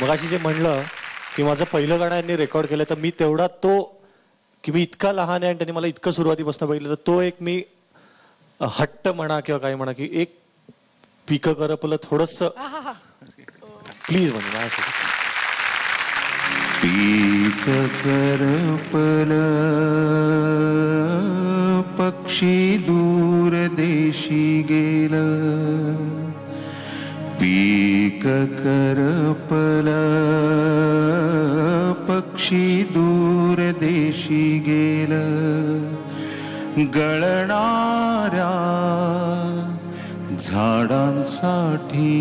मगाशी जे म्हणलं की माझं पहिलं गाणं यांनी रेकॉर्ड केलं, तर मी तेवढा तो की मी इतका लहान आहे आणि त्यांनी मला इतकं सुरुवातीपासून बघितलं, तर तो एक मी हट्ट म्हणा किंवा काही म्हणा की एक पिकं करपलं थोडंसं प्लीज म्हणे माझ्यासाठी. पीक करपलं पक्षी दूर देशी गेलं, पीक करपलं पक्षी दूर देशी गेलं, गळणाऱ्या झाडांसाठी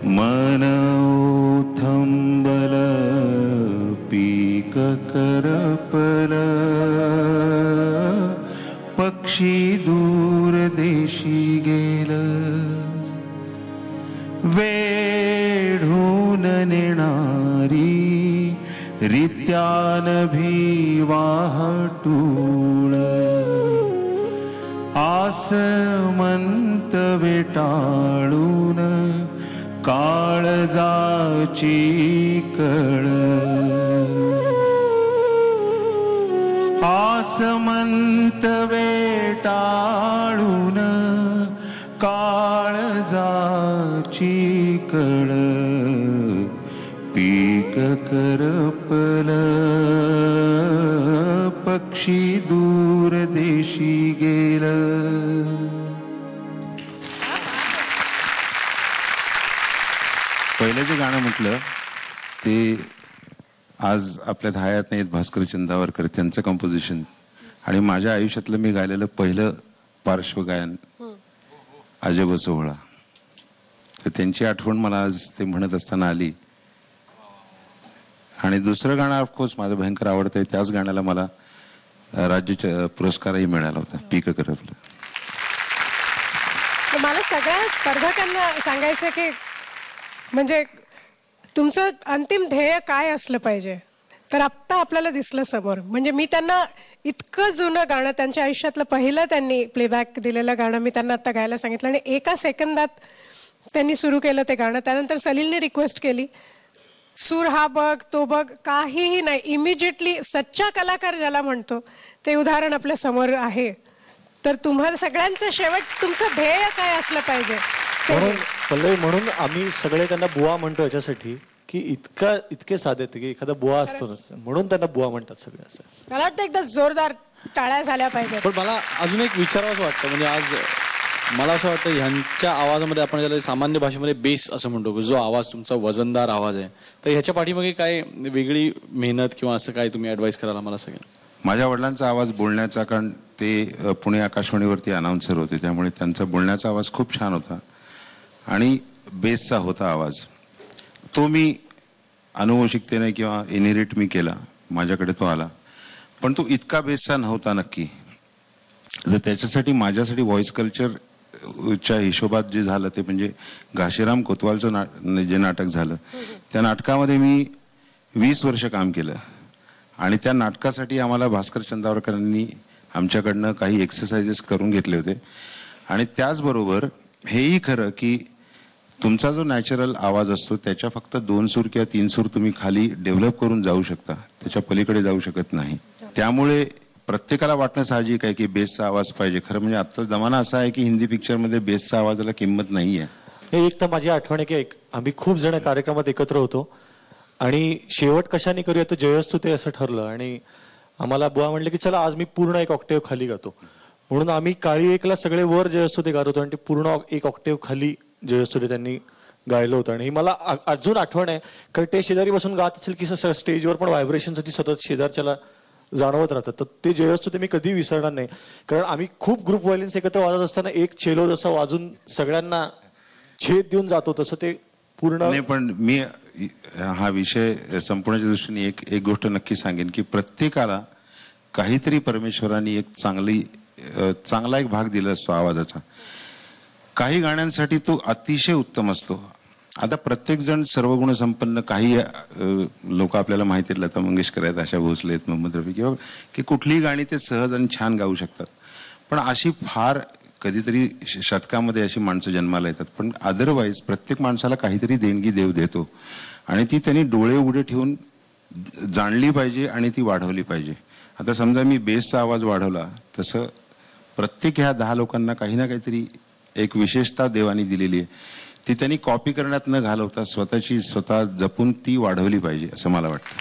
मन ओथंबलं, पीक करपलं पक्षी दूर देशी गेलं, वेढून नेणारी रित्यान भिवाहटूळ, आसमंत वेटाळून काळजाची कळ, आसमंत वेटाळून काळजाची कळ, पीक करपलं पक्षी दूर देशी गेलं. पहिलं जे गाणं म्हटलं ते आज आपल्या धायात नाहीत भास्कर चंदावरकर, त्यांचं कंपोजिशन आणि माझ्या आयुष्यातलं मी गायलेलं पहिलं पार्श्वगायन अजब सोहळा. तर त्यांची आठवण मला आज ते म्हणत असताना आली. आणि दुसरं गाणं ऑफकोर्स माझं भयंकर आवडतं आहे, त्याच गाण्याला मला राज्य पुरस्कारही मिळाला होता, पीक करपलं. मला सगळ्या स्पर्धकांना सांगायचं की म्हणजे तुमचं अंतिम ध्येय काय असलं पाहिजे, तर आत्ता आपल्याला दिसलं समोर. म्हणजे मी त्यांना इतकं जुनं गाणं, त्यांच्या आयुष्यातलं पहिलं त्यांनी प्लेबॅक दिलेलं गाणं मी त्यांना आत्ता गायला सांगितलं आणि एका सेकंदात त्यांनी सुरू केलं ते गाणं. त्यानंतर सलीलने रिक्वेस्ट केली, सूर हा बघ तो बघ, काहीही नाही, इमिजिएटली सच्चा कलाकार ज्याला म्हणतो ते उदाहरण आपल्या समोर आहे. तर तुम्हाला सगळ्यांचं शेवट तुमचं ध्येय काय असलं पाहिजे म्हणून पल्लवी, म्हणून आम्ही सगळे त्यांना बुवा म्हणतो याच्यासाठी की इतके साधे की एखादा बुवा असतो ना, म्हणून त्यांना बुवा म्हणतात सगळे. असं मला वाटतं एकदा जोरदार टाळ्या झाल्या पाहिजे. पण मला अजून एक विचारावंसं वाटतं, म्हणजे आज मला असं वाटतं ह्यांच्या आवाजामध्ये आपण ज्याला सामान्य भाषेमध्ये बेस असं म्हणतो की जो आवाज तुमचा वजनदार आवाज आहे, तर ह्याच्या पाठीमागे काय वेगळी मेहनत किंवा असं काय तुम्ही ऍडवाइस कराल मला सगळ्यांना? माझ्या वडिलांचा आवाज बोलण्याचा, कारण ते पुणे आकाशवाणीवरती अनाउन्सर होते, त्यामुळे त्यांचा बोलण्याचा आवाज खूप छान होता आणि बेसचा होता आवाज. तो मी अनुवंशिकतेने किंवा इनहेरिट मी केला, माझ्याकडे तो आला, पण तो इतका बेसचा नव्हता नक्की. तर त्याच्यासाठी माझ्यासाठी व्हॉइस कल्चरच्या हिशोबात जे झालं ते म्हणजे घाशीराम कोतवालचं जे नाटक झालं, त्या नाटकामध्ये मी 20 वर्ष काम केलं आणि त्या नाटकासाठी आम्हाला भास्कर चंदावरकरांनी आमच्याकडनं काही एक्सरसाइजेस करून घेतले होते. आणि त्याचबरोबर हेही खरं की तुमचा जो नॅचरल आवाज असतो त्याच्या फक्त 2 सूर किंवा 3 सूर तुम्ही खाली डेव्हलप करून जाऊ शकता, त्याच्या पलीकडे जाऊ शकत नाही. त्यामुळे प्रत्येकाला वाटणं साहजिक आहे की बेसचा आवाज पाहिजे. खरं म्हणजे आजचा जमाना असा आहे की हिंदी पिक्चरमध्ये बेसचा आवाजाला किंमत नाही आहे. हे एक तर माझी आठवण आहे की आम्ही खूप जण कार्यक्रमात एकत्र होतो आणि शेवट कशाने करूया तर जयस्तु ते असं ठरलं आणि आम्हाला बुवा म्हणले की चला आज मी पूर्ण 1 ऑक्टेव्ह खाली गातो. म्हणून आम्ही काळी एकला सगळे वर जयस्तु ते गात होतो आणि ते पूर्ण 1 ऑक्टेव्ह खाली जयस्तु ते त्यांनी गायलं होतं. आणि मला अजून आठवण आहे कारण ते शेजारी बसून गात असेल की स्टेजवर पण व्हायब्रेशनसाठी सतत शेजारच्याला जाणवत राहतात. तर ते जयस्तु ते मी कधी विसरणार नाही, कारण आम्ही खूप ग्रुप व्हायलेन्स एकत्र वाजत असताना एक चेलो जसा वाजून सगळ्यांना छेद देऊन जातो तसं ते पूर्ण नाही. पण मी हा विषय संपवण्याच्या दृष्टीने एक गोष्ट नक्की सांगेन की प्रत्येकाला काहीतरी परमेश्वरांनी एक चांगला एक भाग दिला असतो आवाजाचा. काही गाण्यांसाठी तो अतिशय उत्तम असतो. आता प्रत्येक जण सर्वगुण संपन्न, काही लोक आपल्याला माहिती आहेत, लता मंगेशकर आहेत, आशा भोसले आहेत, मोहम्मद रफी किंवा की कुठलीही गाणी ते सहज आणि छान गाऊ शकतात. पण अशी फार कधीतरी शतकामध्ये अशी माणसं जन्माला येतात, पण अदरवाईज प्रत्येक माणसाला काहीतरी देणगी देव देतो आणि ती त्यांनी डोळे उघडे ठेवून जाणली पाहिजे आणि ती वाढवली पाहिजे. आता समजा मी बेसचा आवाज वाढवला, तसं प्रत्येक ह्या 10 लोकांना काही ना काहीतरी एक विशेषता देवानी दिलेली आहे, ती त्यांनी कॉपी करण्यात न घालवता स्वतःची स्वतः जपून ती वाढवली पाहिजे असं मला वाटतं.